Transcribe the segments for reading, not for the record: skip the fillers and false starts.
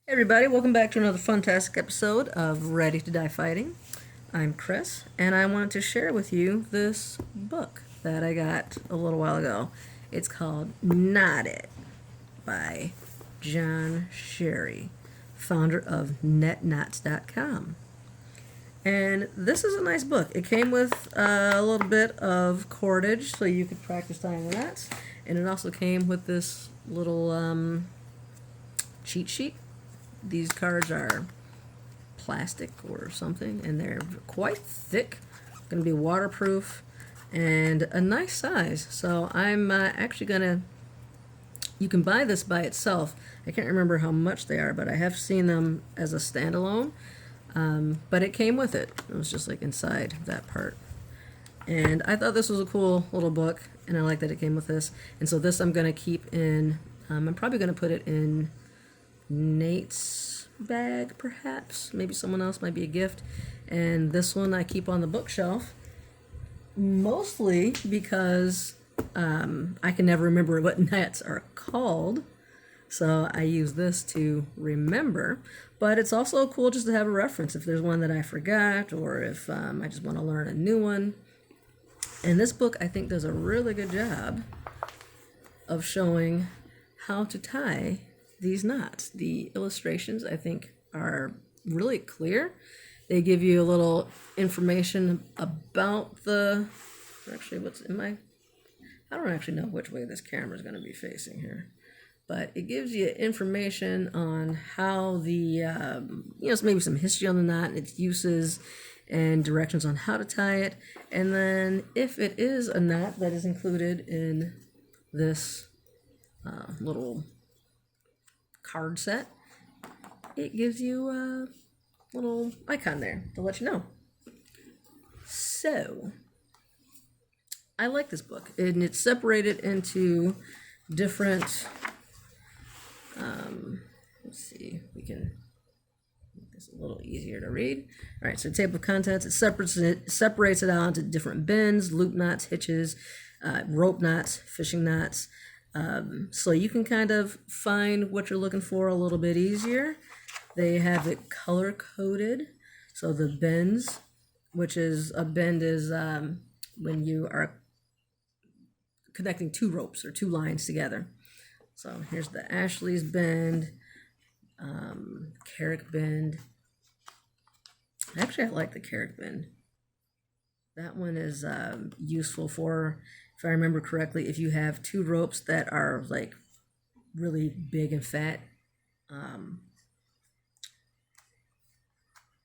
Hey everybody, welcome back to another fantastic episode of Ready to Die Fighting. I'm Chris, and I wanted to share with you this book that I got a little while ago. It's called Not It by John Sherry, founder of netknots.com. And this is a nice book. It came with a little bit of cordage so you could practice tying the knots, and it also came with this little cheat sheet. These cards are plastic or something, and they're quite thick, going to be waterproof, and a nice size. So I'm actually going to, you can buy this by itself. I can't remember how much they are, but I have seen them as a standalone. But it came with it. It was just like inside that part. And I thought this was a cool little book, and I like that it came with this. And so this I'm going to keep in, I'm probably going to put it in Nate's bag, perhaps. Maybe someone else, might be a gift. And this one I keep on the bookshelf, mostly because I can never remember what knots are called. So I use this to remember. But it's also cool just to have a reference if there's one that I forgot, or if I just want to learn a new one. And this book, I think, does a really good job of showing how to tie these knots. The illustrations, I think, are really clear. They give you a little information about actually, what's in my, I don't actually know which way this camera is going to be facing here, but it gives you information on how maybe some history on the knot, its uses, and directions on how to tie it. And then if it is a knot that is included in this little card set, it gives you a little icon there to let you know. So I like this book, and it's separated into different let's see, we can make this a little easier to read. All right, so table of contents, it separates it out into different bins, loop knots, hitches, rope knots, fishing knots. So you can kind of find what you're looking for a little bit easier. They have it color coded. So the bends, which is a bend is when you are connecting two ropes or two lines together. So here's the Ashley's bend, Carrick bend. Actually, I like the Carrick bend. That one is useful for, if I remember correctly, if you have two ropes that are like really big and fat,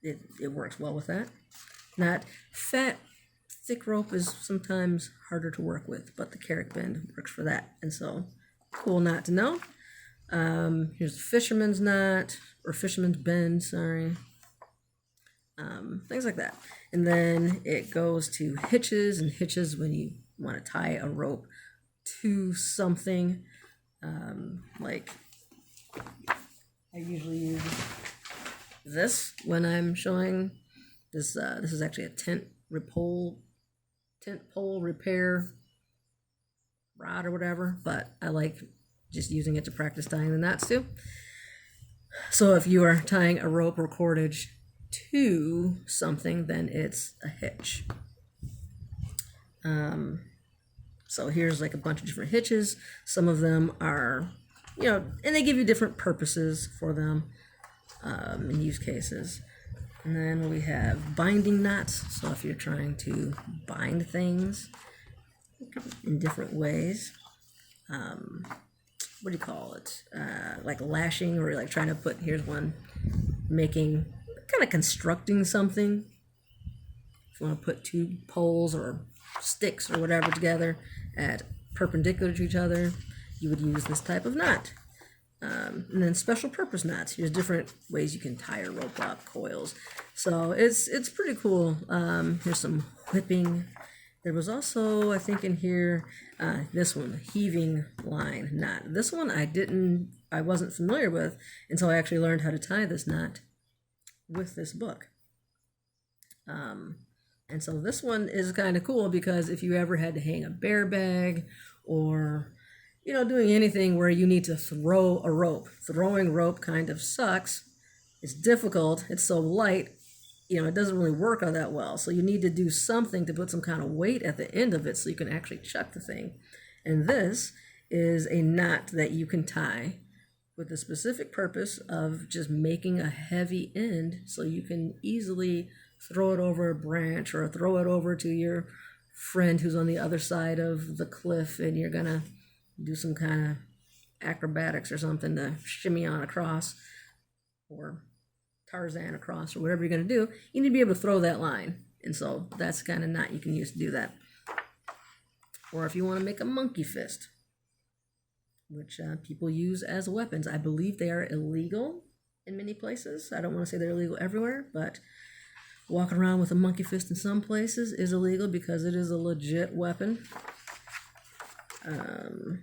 it works well with that. Not fat, thick rope is sometimes harder to work with, but the Carrick bend works for that. And so, cool knot to know. Here's the fisherman's knot, or fisherman's bend, sorry. Things like that. And then it goes to hitches, and hitches when you want to tie a rope to something. Like I usually use this when I'm showing this. This is actually a tent pole repair rod or whatever, but I like just using it to practice tying the knots too. So if you are tying a rope or cordage to something, then it's a hitch. So here's like a bunch of different hitches. Some of them are, and they give you different purposes for them and use cases. And then we have binding knots. So if you're trying to bind things in different ways, what do you call it? Like lashing, or like trying to put, here's one, making, kind of constructing something. If you want to put two poles or sticks or whatever together at perpendicular to each other, you would use this type of knot. And then special purpose knots. Here's different ways you can tie a rope up, coils. So it's pretty cool. Here's some whipping. There was also, I think in here, this one, Heaving Line knot. This one I wasn't familiar with until I actually learned how to tie this knot with this book. And so this one is kind of cool because if you ever had to hang a bear bag, or doing anything where you need to throw a rope. Throwing rope kind of sucks. It's difficult. It's so light. It doesn't really work all that well. So you need to do something to put some kind of weight at the end of it so you can actually chuck the thing. And this is a knot that you can tie with the specific purpose of just making a heavy end so you can easily throw it over a branch or throw it over to your friend who's on the other side of the cliff, and you're gonna do some kind of acrobatics or something to shimmy on across or Tarzan across or whatever you're gonna do. You need to be able to throw that line, and so that's the kind of knot you can use to do that. Or if you want to make a monkey fist, which people use as weapons. I believe they are illegal in many places. I don't want to say they're illegal everywhere, but walking around with a monkey fist in some places is illegal because it is a legit weapon. The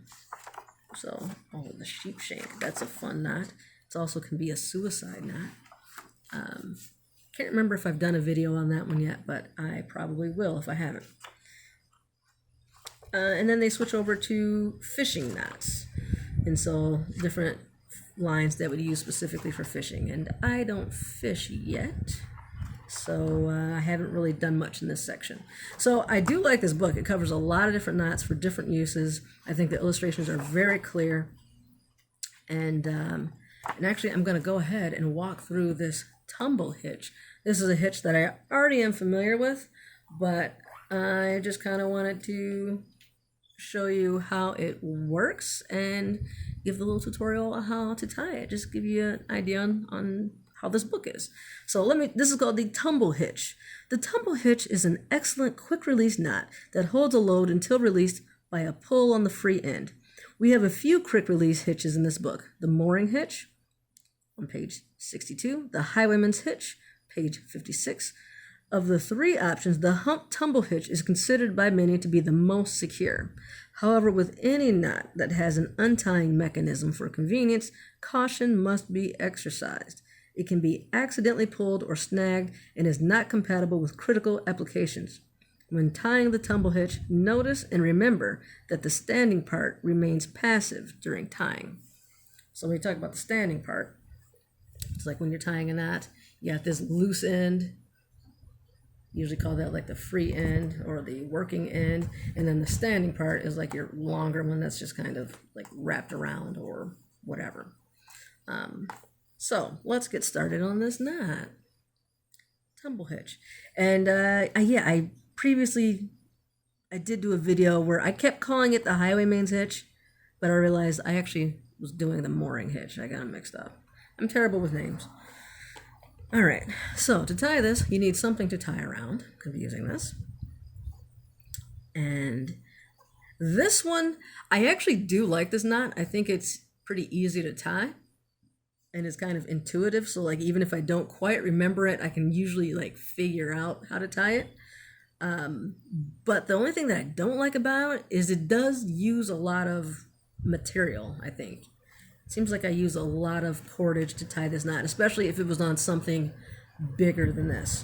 sheep shank, that's a fun knot. It also can be a suicide knot. Can't remember if I've done a video on that one yet, but I probably will if I haven't. And then they switch over to fishing knots. And so different lines that would use specifically for fishing. And I don't fish yet, so I haven't really done much in this section. So I do like this book. It covers a lot of different knots for different uses. I think the illustrations are very clear. And actually, I'm going to go ahead and walk through this tumble hitch. This is a hitch that I already am familiar with, but I just kind of wanted to show you how it works and give the little tutorial on how to tie it. Just give you an idea on how this book is. So this is called the Tumble Hitch. The Tumble Hitch is an excellent quick release knot that holds a load until released by a pull on the free end. We have a few quick release hitches in this book. The mooring hitch on page 62, the highwayman's hitch, page 56. Of the three options, the hump tumble hitch is considered by many to be the most secure. However, with any knot that has an untying mechanism for convenience, caution must be exercised. It can be accidentally pulled or snagged and is not compatible with critical applications. When tying the tumble hitch, notice and remember that the standing part remains passive during tying. So when we talk about the standing part, it's like when you're tying a knot, you got this loose end. Usually call that like the free end or the working end, and then the standing part is like your longer one that's just kind of like wrapped around or whatever. So let's get started on this knot. Tumble hitch. And I did do a video where I kept calling it the highwayman's hitch, but I realized I actually was doing the mooring hitch. I got them mixed up. I'm terrible with names. All right, so to tie this, you need something to tie around. Could be using this. And this one, I actually do like this knot. I think it's pretty easy to tie and it's kind of intuitive. So like, even if I don't quite remember it, I can usually like figure out how to tie it. But the only thing that I don't like about it is it does use a lot of material, I think. Seems like I use a lot of cordage to tie this knot, especially if it was on something bigger than this.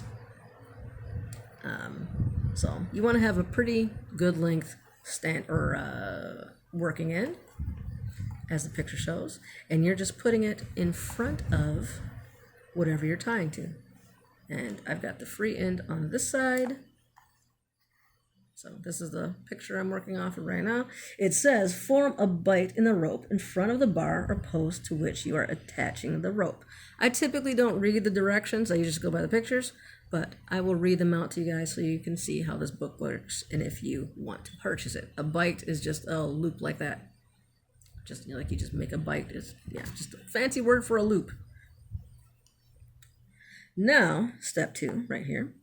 So you want to have a pretty good length working end, as the picture shows, and you're just putting it in front of whatever you're tying to. And I've got the free end on this side. So this is the picture I'm working off of right now. It says, form a bight in the rope in front of the bar or post to which you are attaching the rope. I typically don't read the directions. I just go by the pictures, but I will read them out to you guys so you can see how this book works and if you want to purchase it. A bight is just a loop like that. Just like you just make a bight. It's just a fancy word for a loop. Now, step 2 right here.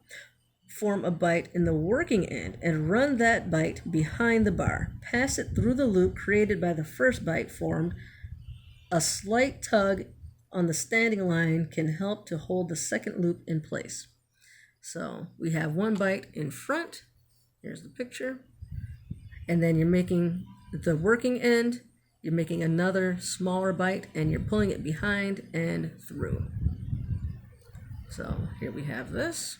Form a bight in the working end and run that bight behind the bar. Pass it through the loop created by the first bight formed. A slight tug on the standing line can help to hold the second loop in place. So we have one bight in front. Here's the picture. And then you're making the working end. You're making another smaller bight and you're pulling it behind and through. So here we have this.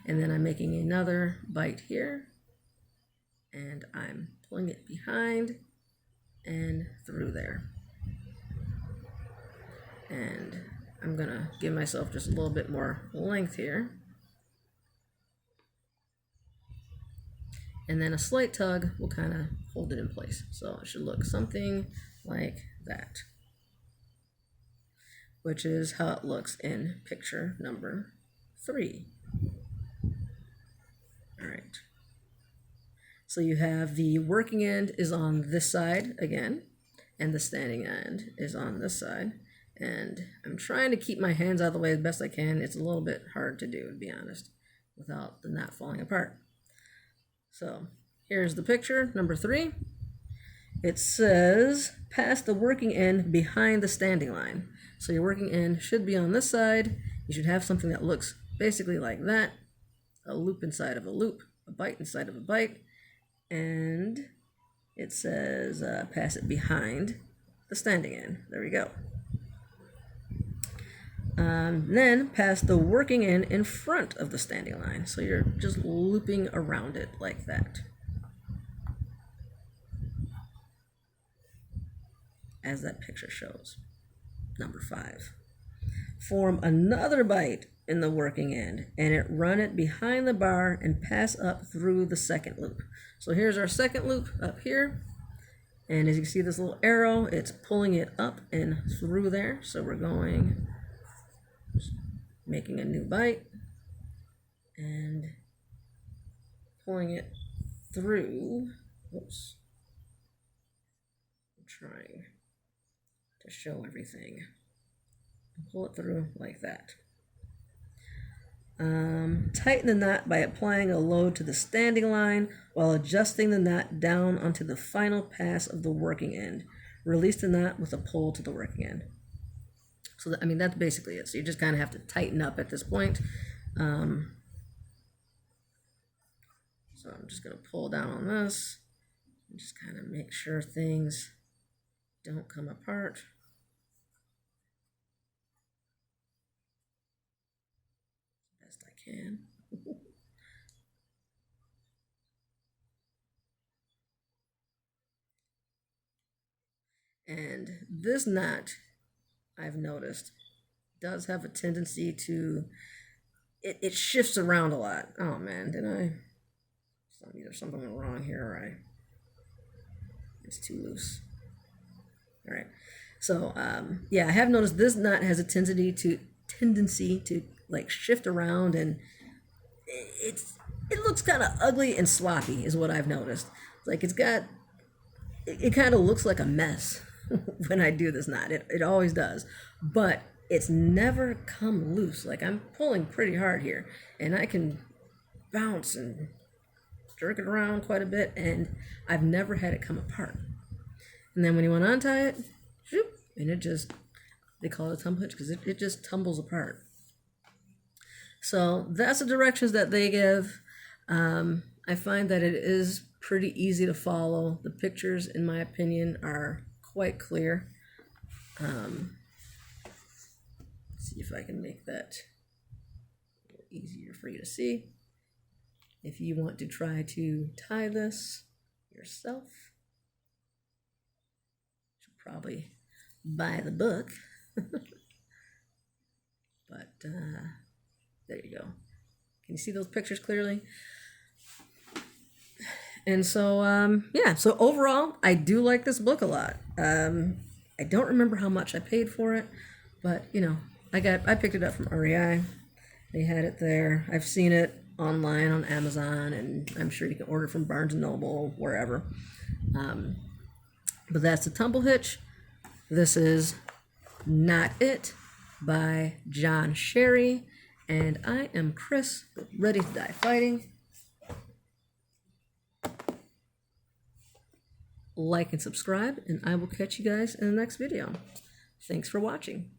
And then I'm making another bight here, and I'm pulling it behind and through there. And I'm gonna give myself just a little bit more length here. And then a slight tug will kind of hold it in place. So it should look something like that, which is how it looks in picture number 3. All right. So you have the working end is on this side again, and the standing end is on this side. And I'm trying to keep my hands out of the way as best I can. It's a little bit hard to do, to be honest, without the knot falling apart. So here's the picture, number 3. It says, pass the working end behind the standing line. So your working end should be on this side. You should have something that looks basically like that. A loop inside of a loop, a bite inside of a bite. And it says, pass it behind the standing end. There we go. Then pass the working end in front of the standing line. So you're just looping around it like that, as that picture shows. Number 5. Form another bite in the working end and run it behind the bar and pass up through the second loop. So here's our second loop up here. And as you can see this little arrow, it's pulling it up and through there. So we're going, making a new bite and pulling it through. Oops. I'm trying to show everything. Pull it through like that. Tighten the knot by applying a load to the standing line while adjusting the knot down onto the final pass of the working end. Release the knot with a pull to the working end. So that, I mean, that's basically it. So you just kind of have to tighten up at this point. So I'm just going to pull down on this and just kind of make sure things don't come apart. Best I can. And this knot, I've noticed, does have a tendency to, it shifts around a lot. Oh man, did I? Either something went wrong here or it's too loose. All right. So yeah, I have noticed this knot has a tendency to like shift around, and it looks kind of ugly and sloppy is what I've noticed. Like it kind of looks like a mess when I do this knot. It always does, but it's never come loose. Like I'm pulling pretty hard here, and I can bounce and jerk it around quite a bit, and I've never had it come apart. And then when you want to untie it, shoop, and it just, they call it a tumble hitch because it just tumbles apart. So that's the directions that they give. I find that it is pretty easy to follow. The pictures, in my opinion, are quite clear. Let's see if I can make that a little easier for you to see. If you want to try to tie this yourself, you should probably buy the book. But there you go. Can you see those pictures clearly? And so, yeah, so overall, I do like this book a lot. I don't remember how much I paid for it, but, you know, I picked it up from REI. They had it there. I've seen it online on Amazon, and I'm sure you can order from Barnes & Noble, wherever. But that's the Tumble Hitch. This is Not It by John Sherry, and I am Chris, Ready to Die Fighting. Like and subscribe, and I will catch you guys in the next video. Thanks for watching.